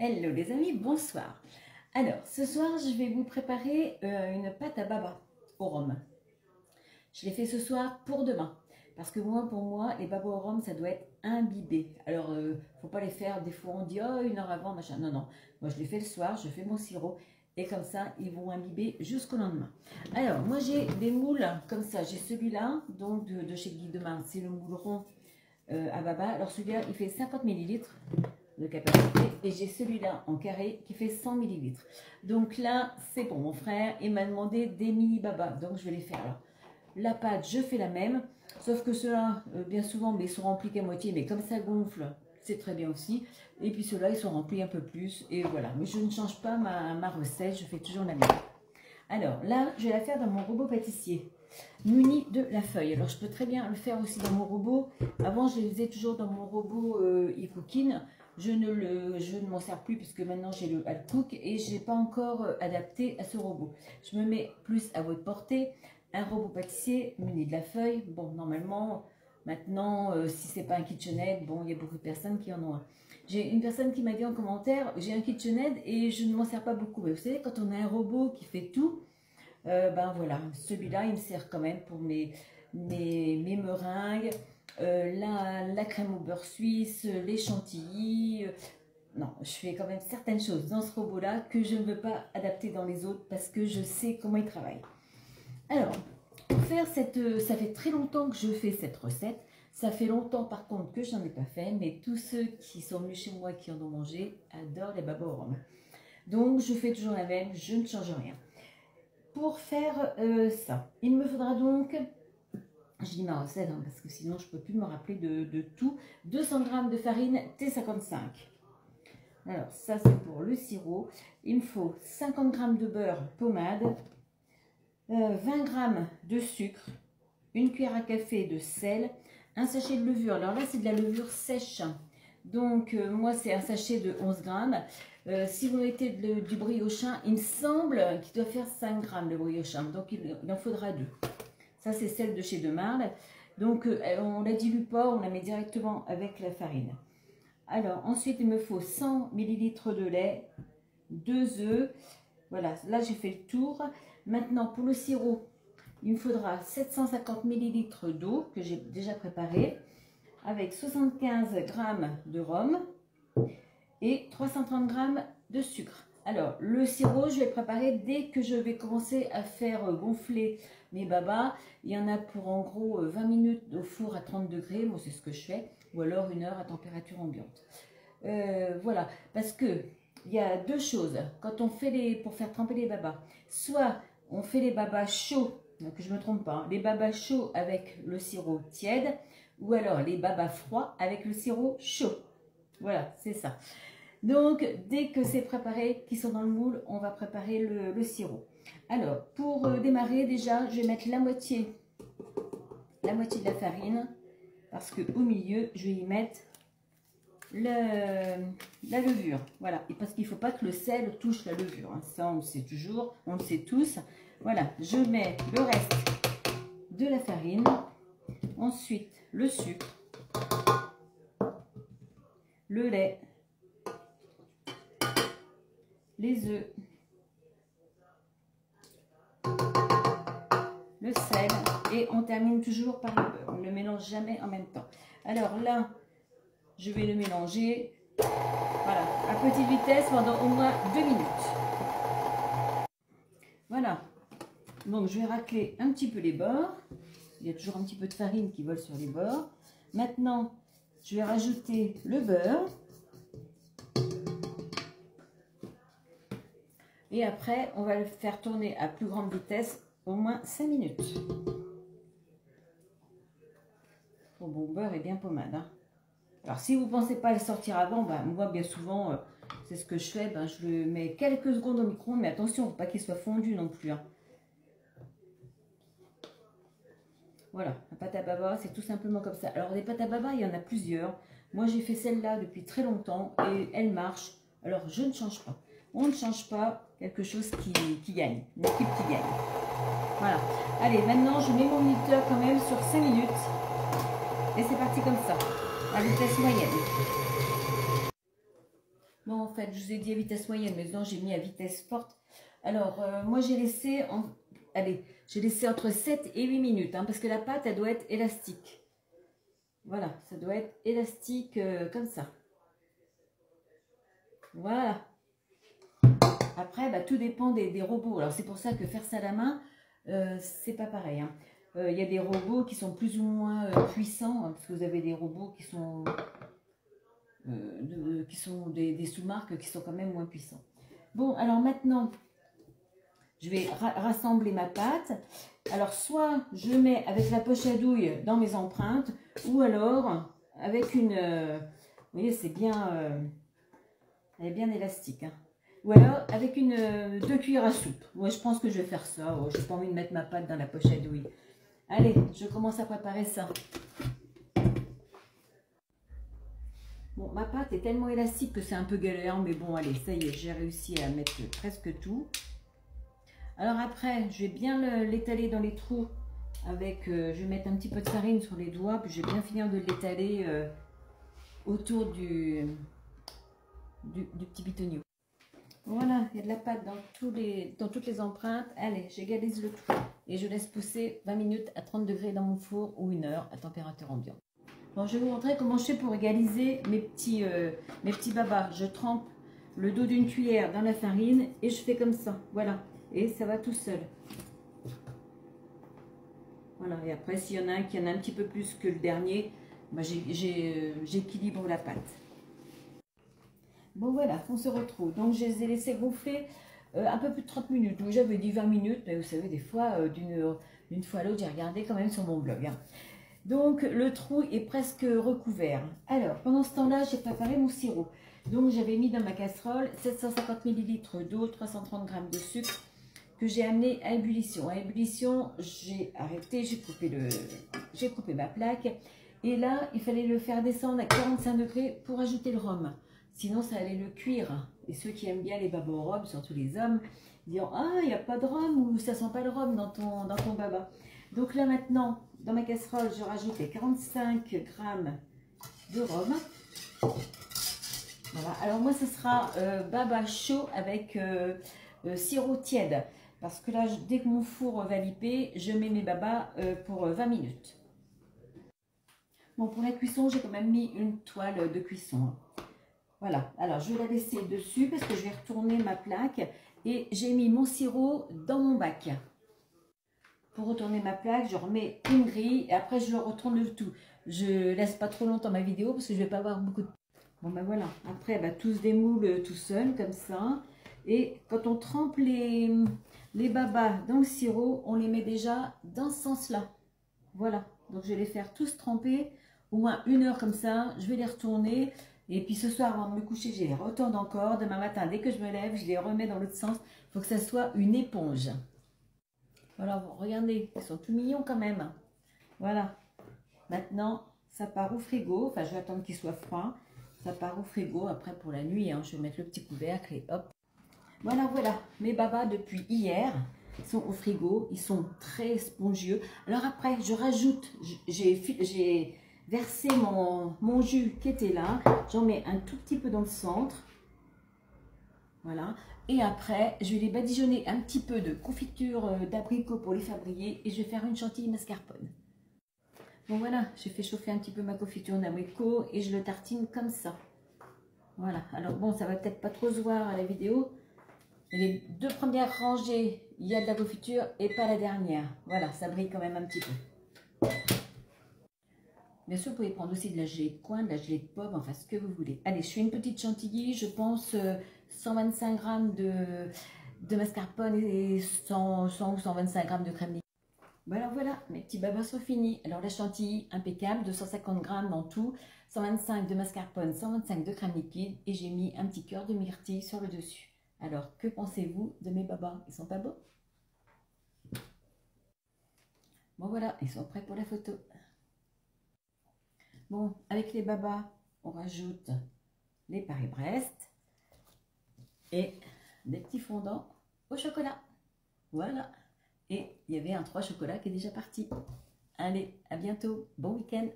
Hello les amis, bonsoir. Alors, ce soir, je vais vous préparer une pâte à baba au rhum. Je l'ai fait ce soir pour demain. Parce que moi, pour moi, les babas au rhum, ça doit être imbibé. Alors, faut pas les faire, des fois on dit, oh, 1 heure avant, machin. Non, non. Moi, je les fais le soir, je fais mon sirop. Et comme ça, ils vont imbiber jusqu'au lendemain. Alors, moi, j'ai des moules comme ça. J'ai celui-là, donc de chez Guy Demain. C'est le moule rond à baba. Alors, celui-là, il fait 50 ml de capacité et j'ai celui-là en carré qui fait 100 ml. Donc là, c'est pour mon frère. Il m'a demandé des mini babas. Donc, je vais les faire. Alors, la pâte, je fais la même. Sauf que ceux-là, bien souvent, mais ils sont remplis qu'à moitié. Mais comme ça gonfle, c'est très bien aussi. Et puis ceux-là, ils sont remplis un peu plus. Et voilà. Mais je ne change pas ma recette. Je fais toujours la même. Alors là, je vais la faire dans mon robot pâtissier, muni de la feuille. Alors je peux très bien le faire aussi dans mon robot. Avant, je le faisais toujours dans mon robot e-cooking. Je ne m'en sers plus puisque maintenant j'ai le Halcook et je n'ai pas encore adapté à ce robot. Je me mets plus à votre portée. Un robot pâtissier muni de la feuille. Bon, normalement, maintenant, si c'est pas un KitchenAid, bon, il y a beaucoup de personnes qui en ont un. J'ai une personne qui m'a dit en commentaire, j'ai un KitchenAid et je ne m'en sers pas beaucoup. Mais vous savez, quand on a un robot qui fait tout, ben voilà, celui-là, il me sert quand même pour mes meringues, la crème au beurre suisse, les chantilly. Non, je fais quand même certaines choses dans ce robot-là que je ne veux pas adapter dans les autres parce que je sais comment il travaille. Alors, pour faire ça fait très longtemps que je fais cette recette. Ça fait longtemps par contre que je n'en ai pas fait, mais tous ceux qui sont venus chez moi qui en ont mangé adorent les babas au rhum. Donc, je fais toujours la même, je ne change rien. Pour faire ça, il me faudra donc, je dis ma recette hein, parce que sinon je ne peux plus me rappeler de tout, 200 g de farine T55. Alors, ça c'est pour le sirop. Il me faut 50 g de beurre pommade, 20 g de sucre, une cuillère à café de sel, un sachet de levure. Alors là, c'est de la levure sèche. Donc, moi, c'est un sachet de 11 g. Si vous mettez du briochin, il me semble qu'il doit faire 5 g le briochin. Donc, il en faudra 2. Ça, c'est celle de chez Demarle. Donc, on ne la dilue pas, on la met directement avec la farine. Alors, ensuite, il me faut 100 ml de lait, 2 œufs. Voilà, là, j'ai fait le tour. Maintenant, pour le sirop, il me faudra 750 ml d'eau que j'ai déjà préparée avec 75 g de rhum et 330 g de sucre. Alors, le sirop, je vais le préparer dès que je vais commencer à faire gonfler mes babas. Il y en a pour en gros 20 minutes au four à 30 degrés. Moi, c'est ce que je fais. Ou alors 1 heure à température ambiante. Voilà, parce que il y a deux choses. Quand on fait pour faire tremper les babas, soit on fait les babas chauds, que je ne me trompe pas, les babas chauds avec le sirop tiède, ou alors les babas froids avec le sirop chaud. Voilà, c'est ça. Donc, dès que c'est préparé, qu'ils sont dans le moule, on va préparer le sirop. Alors, pour démarrer, déjà, je vais mettre la moitié de la farine, parce qu'au milieu, je vais y mettre la levure. Voilà, et parce qu'il ne faut pas que le sel touche la levure. Hein. Ça, on le sait toujours, on le sait tous. Voilà, je mets le reste de la farine. Ensuite, le sucre, le lait, les œufs, le sel et on termine toujours par le beurre. On ne le mélange jamais en même temps. Alors là, je vais le mélanger, voilà, à petite vitesse pendant au moins 2 minutes. Voilà, donc je vais racler un petit peu les bords. Il y a toujours un petit peu de farine qui vole sur les bords. Maintenant, je vais rajouter le beurre. Et après, on va le faire tourner à plus grande vitesse, au moins 5 minutes. Bon, beurre est bien pommade. Hein. Alors, si vous ne pensez pas le sortir avant, ben, moi, bien souvent, c'est ce que je fais. Ben, je le mets quelques secondes au micro-ondes, mais attention, il ne faut pas qu'il soit fondu non plus. Hein. Voilà, la pâte à baba, c'est tout simplement comme ça. Alors, des pâtes à baba, il y en a plusieurs. Moi, j'ai fait celle-là depuis très longtemps et elle marche. Alors, je ne change pas. On ne change pas quelque chose qui gagne, une équipe qui gagne. Voilà. Allez, maintenant, je mets mon minuteur quand même sur 5 minutes. Et c'est parti comme ça, à vitesse moyenne. Non, en fait, je vous ai dit à vitesse moyenne, mais non, j'ai mis à vitesse forte. Alors, moi, j'ai laissé, allez, j'ai laissé entre 7 et 8 minutes, hein, parce que la pâte, elle doit être élastique. Voilà, ça doit être élastique comme ça. Voilà. Après, bah, tout dépend des robots. Alors, c'est pour ça que faire ça à la main, c'est pas pareil. Hein. Y a des robots qui sont plus ou moins puissants, hein, parce que vous avez des robots qui sont, des sous-marques qui sont quand même moins puissants. Bon, alors maintenant, je vais rassembler ma pâte. Alors, soit je mets avec la poche à douille dans mes empreintes, ou alors avec une... vous voyez, c'est bien... elle est bien élastique. Hein. Ou alors avec 2 cuillères à soupe. Moi, je pense que je vais faire ça. Oh, je n'ai pas envie de mettre ma pâte dans la poche à douille. Allez, je commence à préparer ça. Bon, ma pâte est tellement élastique que c'est un peu galère. Mais bon, allez, ça y est, j'ai réussi à mettre presque tout. Alors après, je vais bien l'étaler dans les trous. Avec, je vais mettre un petit peu de farine sur les doigts. Puis je vais bien finir de l'étaler autour du petit bitonio. Voilà, il y a de la pâte dans toutes les empreintes. Allez, j'égalise le tout. Et je laisse pousser 20 minutes à 30 degrés dans mon four ou 1 heure à température ambiante. Bon, je vais vous montrer comment je fais pour égaliser mes petits babas. Je trempe le dos d'une cuillère dans la farine et je fais comme ça. Voilà, et ça va tout seul. Voilà, et après, s'il y en a un qui en a un petit peu plus que le dernier, bah, j'équilibre la pâte. Bon voilà, on se retrouve. Donc je les ai laissés gonfler un peu plus de 30 minutes. Donc j'avais dit 20 minutes, mais vous savez, des fois, d'une fois à l'autre, j'ai regardé quand même sur mon blog. Hein. Donc le trou est presque recouvert. Alors, pendant ce temps-là, j'ai préparé mon sirop. Donc j'avais mis dans ma casserole 750 ml d'eau, 330 g de sucre que j'ai amené à ébullition. À ébullition, j'ai arrêté, j'ai coupé ma plaque. Et là, il fallait le faire descendre à 45 degrés pour ajouter le rhum. Sinon, ça allait le cuire. Et ceux qui aiment bien les babas au rhum, surtout les hommes, diront « Ah, il n'y a pas de rhum » ou « Ça sent pas le rhum dans ton baba ». Donc là, maintenant, dans ma casserole, je rajoute les 45 g de rhum. Voilà. Alors moi, ce sera baba chaud avec sirop tiède. Parce que là, dès que mon four va liper, je mets mes babas pour 20 minutes. Bon, pour la cuisson, j'ai quand même mis une toile de cuisson. Voilà, alors je vais la laisser dessus parce que je vais retourner ma plaque et j'ai mis mon sirop dans mon bac. Pour retourner ma plaque, je remets une grille et après je le retourne le tout. Je laisse pas trop longtemps ma vidéo parce que je vais pas avoir beaucoup de... Bon ben voilà, après bah, tout se démoule tout seul comme ça. Et quand on trempe les babas dans le sirop, on les met déjà dans ce sens-là. Voilà, donc je vais les faire tous tremper au moins 1 heure comme ça. Je vais les retourner. Et puis ce soir, avant de me coucher, je les retourne encore. Demain matin, dès que je me lève, je les remets dans l'autre sens. Il faut que ça soit une éponge. Voilà, regardez, ils sont tout mignons quand même. Voilà. Maintenant, ça part au frigo. Enfin, je vais attendre qu'il soit froid. Ça part au frigo. Après, pour la nuit, hein, je vais mettre le petit couvercle et hop. Voilà, voilà. Mes babas, depuis hier, ils sont au frigo. Ils sont très spongieux. Alors après, je rajoute, j'ai verser mon jus qui était là, j'en mets un tout petit peu dans le centre, voilà, et après je vais les badigeonner un petit peu de confiture d'abricot pour les faire briller et je vais faire une chantilly mascarpone. Bon voilà, j'ai fait chauffer un petit peu ma confiture d'abricot et je le tartine comme ça. Voilà, alors bon, ça va peut-être pas trop se voir à la vidéo, mais les 2 premières rangées, il y a de la confiture et pas la dernière. Voilà, ça brille quand même un petit peu. Bien sûr, vous pouvez prendre aussi de la gelée de coin, de la gelée de pomme, enfin ce que vous voulez. Allez, je fais une petite chantilly, je pense 125 g de mascarpone et 100 ou 125 g de crème liquide. Bon alors voilà, mes petits babas sont finis. Alors la chantilly, impeccable, 250 g dans tout, 125 de mascarpone, 125 de crème liquide et j'ai mis un petit cœur de myrtille sur le dessus. Alors, que pensez-vous de mes babas? Ils sont pas beaux? Bon voilà, ils sont prêts pour la photo. Bon, avec les babas, on rajoute les Paris-Brest et des petits fondants au chocolat. Voilà. Et il y avait un 3 chocolat qui est déjà parti. Allez, à bientôt. Bon week-end.